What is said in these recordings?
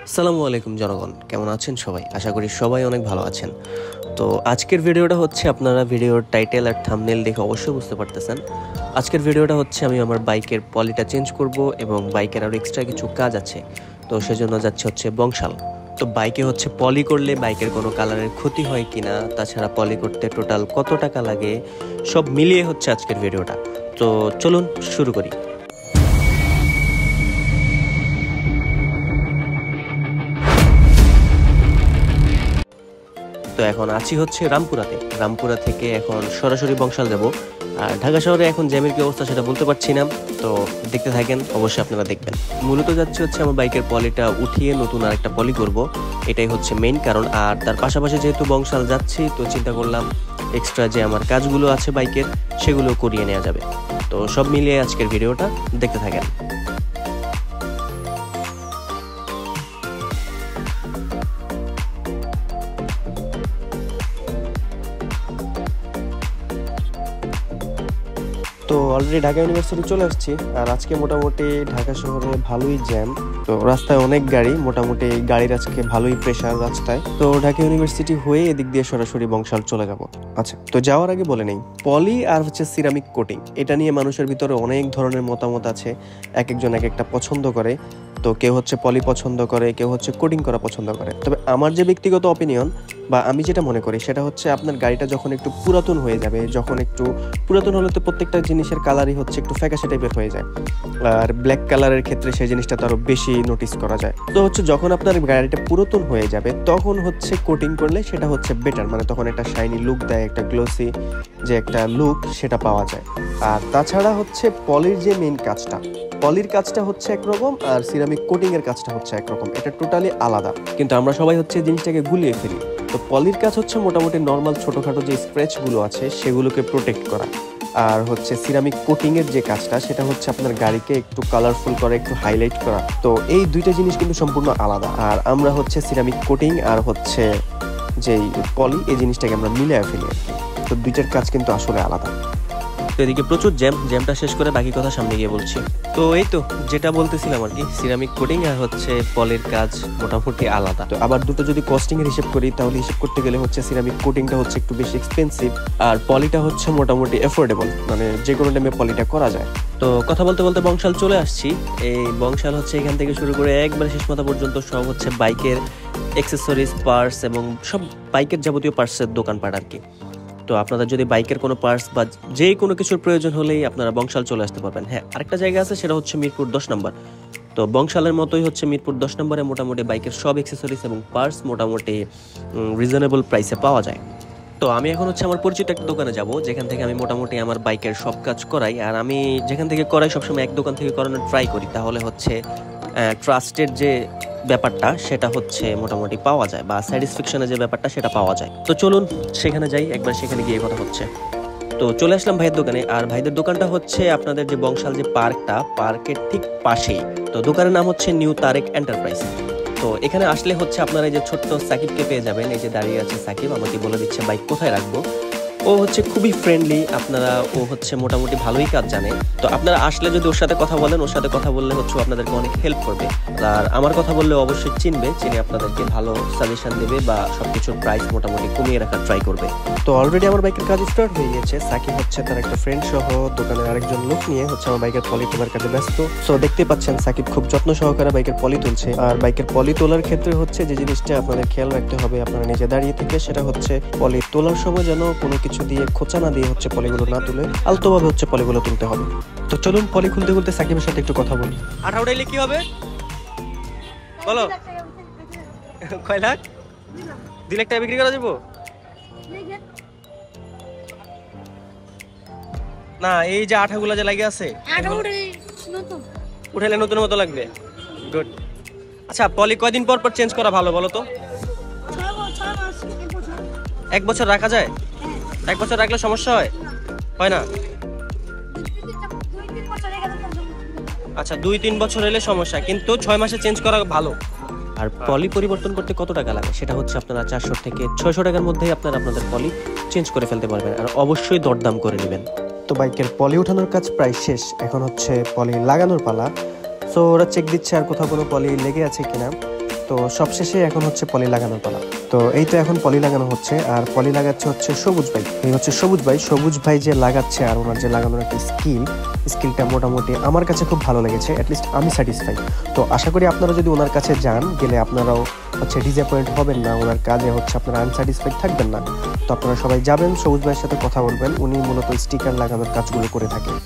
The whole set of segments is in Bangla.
আসসালামু আলাইকুম জনগণ, কেমন আছেন সবাই? আশা করি সবাই অনেক ভালো আছেন। তো আজকের ভিডিওটা হচ্ছে, আপনারা ভিডিওর টাইটেল আর থাম্বনেল দেখে অবশ্যই বুঝতে পারতেছেন। আজকের ভিডিওটা হচ্ছে আমি আমার বাইকের পলিটা চেঞ্জ করব এবং বাইকের আরও এক্সট্রা কিছু কাজ আছে, তো সেজন্য যাচ্ছে হচ্ছে বংশাল। তো বাইকে হচ্ছে পলি করলে বাইকের কোনো কালারের ক্ষতি হয় কিনা, তাছাড়া পলি করতে টোটাল কত টাকা লাগে, সব মিলিয়ে হচ্ছে আজকের ভিডিওটা। তো চলুন শুরু করি। তো এখন আছি হচ্ছে রামপুরা থেকে এখন সরাসরি বংশাল যাব। আর ঢাকা শহরে এখন জ্যামের কি অবস্থা সেটা বলতে পারছি না, তো দেখতে থাকেন, অবশ্যই আপনারা দেখবেন। মূলত যাচ্ছে হচ্ছে আমার বাইকের পলিটা উঠিয়ে নতুন আর একটা পলি করব, এটাই হচ্ছে মেইন কারণ। আর তার পাশাপাশি যেহেতু বংশাল যাচ্ছি, তো চিন্তা করলাম এক্সট্রা যে আমার কাজগুলো আছে বাইকের সেগুলো করিয়ে নেওয়া যাবে। তো সব মিলিয়ে আজকের ভিডিওটা দেখতে থাকেন। তো অলরেডি ঢাকা ইউনিভার্সিটি চলে আসছি। আর আজকে মোটামুটি ঢাকা শহরে ভালোই জ্যাম, তো রাস্তায় অনেক গাড়ি, মোটামুটি গাড়ির আজকে ভালোই প্রেসার রাস্তায়। তো ঢাকা ইউনিভার্সিটি হয়ে এদিক দিয়ে সরাসরি বংশাল চলে যাব। আচ্ছা, তো যাওয়ার আগে বলে নেই, পলি আর হচ্ছে সিরামিক কোটিং, এটা নিয়ে মানুষের ভিতরে অনেক ধরনের মতামত আছে। এক একজন এক একটা পছন্দ করে। তো কেউ হচ্ছে পলি পছন্দ করে, কেউ হচ্ছে কোটিং করা পছন্দ করে। তবে আমার যে ব্যক্তিগত অপিনিয়ন বা আমি যেটা মনে করি সেটা হচ্ছে, আপনার গাড়িটা যখন একটু পুরাতন হয়ে যাবে, যখন একটু পুরাতন হলে তো প্রত্যেকটা জিনিসের কালারই হচ্ছে একটু ফ্যাকাশে টাইপের হয়ে যায়। আর ব্ল্যাক কালারের ক্ষেত্রে সেই জিনিসটা তো আরো বেশি নোটিস করা যায়। তো হচ্ছে যখন আপনার গাড়িটা পুরাতন হয়ে যাবে তখন হচ্ছে কোটিং করলে সেটা হচ্ছে বেটার, মানে তখন একটা শাইনি লুক দেয়, একটা গ্লোসি যে একটা লুক সেটা পাওয়া যায়। আর তাছাড়া হচ্ছে পলির যে মেইন কাজটা, পলির কাজটা হচ্ছে একরকম আর সিরামিক কোটিং এর কাজটা হচ্ছে একরকম, এটা টোটালি আলাদা। কিন্তু আমরা সবাই হচ্ছে জিনিসটাকে গুলিয়ে ফেলি। তো পলির কাজ হচ্ছে মোটামুটি নর্মাল ছোটখাটো যে স্ক্র্যাচ গুলো আছে সেগুলোকে প্রোটেক্ট করা। আর হচ্ছে সিরামিক কোটিং এর যে কাজটা সেটা হচ্ছে আপনার গাড়িকে একটু কালারফুল করা, একটু হাইলাইট করা। তো এই দুইটা জিনিস কিন্তু সম্পূর্ণ আলাদা। আর আমরা হচ্ছে সিরামিক কোটিং আর হচ্ছে যেই পলি, এই জিনিসটাকে আমরা মিলিয়ে ফেলি আর কি। তো দুইটার কাজ কিন্তু আসলে আলাদা। তো এদিকে প্রচুর জ্যামটা শেষ করে বাকি কথা সামনে গিয়ে বলছি। তো এই তো যেটা বলতেছিলাম আর কি, সিরামিক কোটিং আর হচ্ছে পলির কাজ মোটামুটি আলাদা। তো আবার দুটো যদি কস্টিং এর হিসেব করি, তাহলে হিসেব করতে গেলে হচ্ছে সিরামিক কোটিংটা হচ্ছে একটু বেশি এক্সপেন্সিভ আর পলিটা হচ্ছে মোটামুটি এফোর্ডেবল, মানে যে কোনো টাইমে পলিটা করা যায়। তো কথা বলতে বলতে বংশাল চলে আসছি। এই বংশাল হচ্ছে এখান থেকে শুরু করে একবার শেষ মাথা পর্যন্ত সব হচ্ছে বাইকের অ্যাক্সেসরিজ, পার্টস এবং সব বাইকের যাবতীয় পার্টসের দোকানপাট আর কি। তো আপনাদের যদি বাইকের কোনো পার্টস বা যে কোনো কিছুর প্রয়োজন হলেই আপনারা বংশাল চলে আসতে পারবেন। হ্যাঁ, আরেকটা জায়গা আছে, সেটা হচ্ছে মিরপুর 10 নম্বর। তো বংশালের মতোই হচ্ছে মিরপুর 10 নম্বরে মোটামুটি বাইকের সব অ্যাক্সেসরিজ এবং পার্টস মোটামুটি রিজনেবল প্রাইসে পাওয়া যায়। তো আমি এখন হচ্ছে আমার পরিচিত একটা দোকানে যাব, যেখান থেকে আমি মোটামুটি আমার বাইকের সব কাজ করাই। আর আমি যেখান থেকে করাই সবসময় এক দোকান থেকে করানোর ট্রাই করি, তাহলে হচ্ছে ট্রাস্টেড যে ব্যাপারটা সেটা হচ্ছে মোটামুটি পাওয়া যায়, বা স্যাটিসফ্যাকশনের যে ব্যাপারটা সেটা পাওয়া যায়। তো চলুন সেখানে যাই, একবার সেখানে গিয়ে কথা হচ্ছে। তো চলে আসলাম ভাইয়ের দোকানে। আর ভাইদের দোকানটা হচ্ছে আপনাদের যে বংশাল যে পার্কটা, পার্কের ঠিক পাশেই। তো দোকানের নাম হচ্ছে নিউ তারেক এন্টারপ্রাইজ। তো এখানে আসলে হচ্ছে আপনারা এই যে ছোট্ট সাকিবকে পেয়ে যাবেন। এই যে দাঁড়িয়ে আছে সাকিব, আমাকে বলে দিচ্ছে বাইক কোথায় রাখবো। ও হচ্ছে খুবই ফ্রেন্ডলি, ও হচ্ছে মোটামুটি ভালোই কাজ জানে। তো আপনারা আসলে যদি ওর সাথে কথা বলেন, ওর সাথে কথা বললে হচ্ছে আপনাদেরকে অনেক হেল্প করবে। আর আমার কথা বললে অবশ্যই চিনে আপনাদেরকে ভালো সাজেশন দেবে বা সবকিছুর প্রাইস মোটামুটি কমিয়ে রাখার ট্রাই করবে। তো অলরেডি আমার বাইকের কাজ স্টার্ট হয়ে গিয়েছে। সাকিব হচ্ছে তার একটা ফ্রেন্ড সহ দোকানের আরেকজন লোক নিয়ে হচ্ছে আমার বাইকের পলি তোলার কাজে ব্যস্ত। সো দেখতে পাচ্ছেন সাকিব খুব যত্ন সহকারে বাইকের পলি তুলছে। আর বাইকের পলি তোলার ক্ষেত্রে হচ্ছে যে জিনিসটা আপনাদের খেয়াল রাখতে হবে আপনারা নিজে দাঁড়িয়ে থেকে, সেটা হচ্ছে পলি তোলার সময় যেন কোনো কিছু দিয়ে খোঁচা না দিয়ে হচ্ছে পলিগুলো না তুলে আলতোভাবে হচ্ছে পলিগুলো তুলতে হবে। তো চলুন পলি খুলতে খুলতে সাকিবের সাথে একটু কথা বলি। 18 উঠাইলে কি হবে বলো? কয় লাখ? 2 লাখ টাকা বিক্রি করা যাবো না? এই যে আঠাগুলা যে লাগে আছে, উঠাইলে নতুন মতো লাগবে। গুড। আচ্ছা, পলি কয়দিন পর পর চেঞ্জ করা ভালো বলো তো? 1 বছর রাখা যায়? 1 বছর রাখলে সমস্যা হয় না? আচ্ছা, 2-3 বছর হলে সমস্যা, কিন্তু 6 মাসে চেঞ্জ করা ভালো। আর পলি পরিবর্তন করতে কত টাকা লাগে সেটা হচ্ছে আপনারা 400 থেকে 600 টাকার মধ্যেই আপনারা আপনাদের পলি চেঞ্জ করে ফেলতে পারবেন। আর অবশ্যই দরদাম করে নেবেন। তো বাইকের পলি ওঠানোর কাজ প্রায় শেষ, এখন হচ্ছে পলি লাগানোর পালা। সো ওরা চেক দিচ্ছে আর কোথাও কোনো পলি লেগে আছে কিনা। তো তো সবশেষে এখন হচ্ছে পলি লাগানোর পালা। তো এই তো এখন পলি লাগানো হচ্ছে, আর পলি লাগাচ্ছে সবুজ ভাই। এই হচ্ছে সবুজ ভাই যে লাগাচ্ছে, আর ওনার যে লাগানোর একটা স্কিলটা মোটামুটি আমার কাছে খুব ভালো লেগেছে, অ্যাটলিস্ট আমি স্যাটিসফাই। তো আশা করি আপনারা যদি ওনার কাছে যান, গেলে আপনারাও হচ্ছে ডিসঅ্যাপয়েন্ট হবেন না, ওনার কাজে হচ্ছে আপনারা আনস্যাটিসফাইড থাকবেন না। তো আপনারা সবাই যাবেন, সবুজ ভাইয়ের সাথে কথা বলবেন, উনি মূলত স্টিকার লাগানোর কাজগুলো করে থাকেন।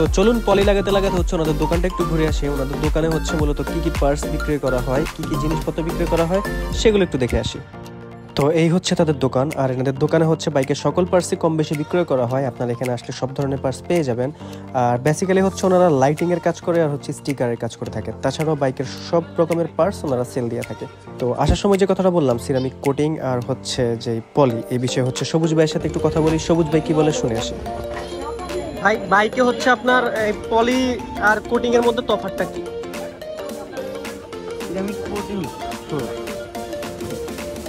তো চলুন পলি লাগাতে হচ্ছে ওনাদের দোকানটা একটু ঘুরে আসি। ওনাদের দোকানে হচ্ছে মূলত কি কি পার্টস বিক্রি করা হয়, কি কি জিনিসপত্র বিক্রি করা হয়, সেগুলো একটু দেখে আসি। তো এই হচ্ছে তাদের দোকান, আর এনাদের দোকানে হচ্ছে বাইকের সকল পার্টসই কম বেশি বিক্রয় করা হয়। আপনারা এখানে আসলে সব ধরনের পার্টস পেয়ে যাবেন। আর বেসিক্যালি হচ্ছে ওনারা লাইটিং এর কাজ করে আর হচ্ছে স্টিকারের কাজ করে থাকে। তাছাড়াও বাইকের সব রকমের পার্টস ওনারা সেল দিয়ে থাকে। তো আসার সময় যে কথাটা বললাম সিরামিক কোটিং আর হচ্ছে যে পলি, এই বিষয়ে হচ্ছে সবুজ ভাইয়ের সাথে একটু কথা বলি। সবুজ ভাই কি বলে শুনে আসি। ভাই, বাইকে হচ্ছে আপনার পলি আর কোটিং এর মধ্যে তফাৎটা কি? সিরামিক কোটিং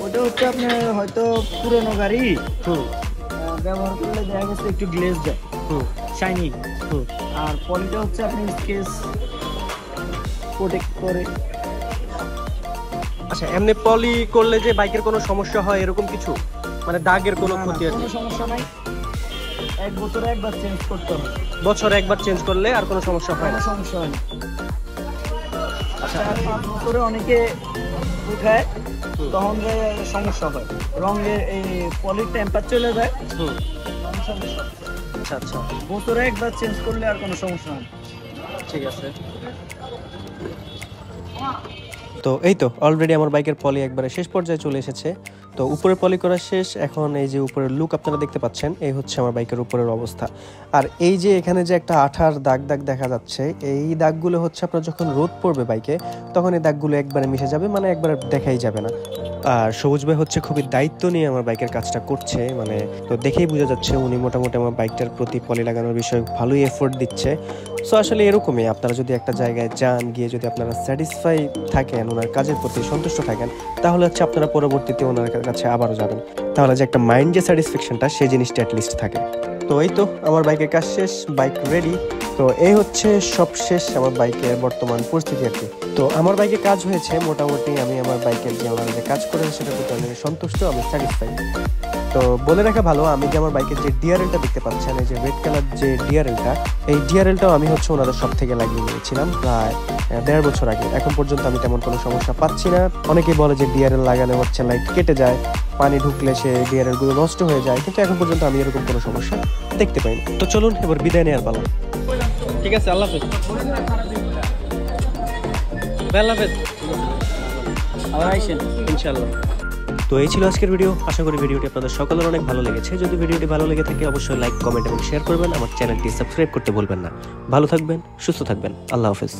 ওটা হচ্ছে আপনার হয়তো পুরনো গাড়ি ব্যবহার করলে দেখা গেছে একটু গ্লেজ দেয়, শাইনিং। আর পলিটা হচ্ছে আপনি স্কেচ প্রোটেক্ট করে। আচ্ছা, এমনি পলি করলে যে বাইকের কোনো সমস্যা হয় এরকম কিছু, মানে দাগের কোনো ক্ষতি আছে? কোনো সমস্যা নাই, এক বছরে একবার চেঞ্জ করতে হবে। বছরে একবার চেঞ্জ করলে আর কোনো সমস্যা হয় না? সমস্যা হয় না। আচ্ছা, 5 বছরে অনেকে উঠায়, তখন যে সমস্যা হয়, রঙের এই পলির টেম্পার চলে যায়, সমস্যা। আচ্ছা আচ্ছা, বছরে একবার চেঞ্জ করলে আর কোনো সমস্যা হয় না। ঠিক আছে। তো এই তো অলরেডি আমার বাইকের পলি একবারে শেষ পর্যায়ে চলে এসেছে। তো উপরে পলি করা শেষ, এখন এই যে উপরের লুক আপনারা দেখতে পাচ্ছেন, এই হচ্ছে আমার বাইকের উপরের অবস্থা। আর এই যে এখানে যে একটা আঠার দাগ দেখা যাচ্ছে, এই দাগগুলো হচ্ছে আপনার যখন রোদ পড়বে বাইকে, তখন এই দাগগুলো একবারে মিশে যাবে, মানে একবারে দেখাই যাবে না। আর সবুজ ভাই হচ্ছে খুবই দায়িত্ব নিয়ে আমার বাইকের কাজটা করছে, মানে তো দেখেই বোঝা যাচ্ছে উনি মোটামুটি আমার বাইকটার প্রতি পলি লাগানোর বিষয়ে ভালোই এফোর্ট দিচ্ছে। সো আসলে এরকমই, আপনারা যদি একটা জায়গায় যান, গিয়ে যদি আপনারা স্যাটিসফাই থাকেন, ওনার কাজের প্রতি সন্তুষ্ট থাকেন, তাহলে হচ্ছে আপনারা পরবর্তীতে ওনার কাছে আবারও যাবেন। তাহলে যে একটা মাইন্ড যে স্যাটিসফ্যাকশনটা, সেই জিনিসটা অ্যাটলিস্ট থাকে। তো এই তো আমার বাইকের কাজ শেষ, বাইক রেডি। তো এই হচ্ছে সব শেষ আমার বাইকের বর্তমান পরিস্থিতি আর কি। তো আমার বাইকে কাজ হয়েছে মোটামুটি, আমি আমার বাইকের যে ওনারা যে কাজ করেছে সেটার প্রতি আমি সন্তুষ্ট, আমি স্যাটিসফাই। তো বলে রাখা ভালো, আমি যে আমার বাইকের যে ডিআরএলটা দেখতে পাচ্ছেন, এই যে রেড কালার যে ডিআরএলটা, এই ডিআরএলটাও আমি হচ্ছে ওনাদের সব থেকে লাগিয়ে নিয়েছিলাম প্রায় 1.5 বছর আগে। এখন পর্যন্ত আমি তেমন কোনো সমস্যা পাচ্ছি না। অনেকেই বলে যে ডিআরএল লাগালে হচ্ছে লাইট কেটে যায়, পানি ঢুকলে সে ডিআরএল গুলো নষ্ট হয়ে যায়, কিন্তু এখন পর্যন্ত আমি এরকম কোনো সমস্যা দেখতে পাইনি। তো চলুন এবার বিদায় নেওয়ার পালা। ঠিক আছে, আল্লাহ হাফেজ। আল্লাহ হাফেজ, আবার আইসেন ইনশাআল্লাহ। তো এই ছিল আজকের ভিডিও। আশা করি ভিডিওটি আপনাদের সকলের অনেক ভালো লেগেছে। যদি ভিডিওটি ভালো লেগে থাকে অবশ্যই লাইক, কমেন্ট এবং শেয়ার করবেন। আমার চ্যানেলটি সাবস্ক্রাইব করতে ভুলবেন না। ভালো থাকবেন, সুস্থ থাকবেন। আল্লাহ হাফেজ।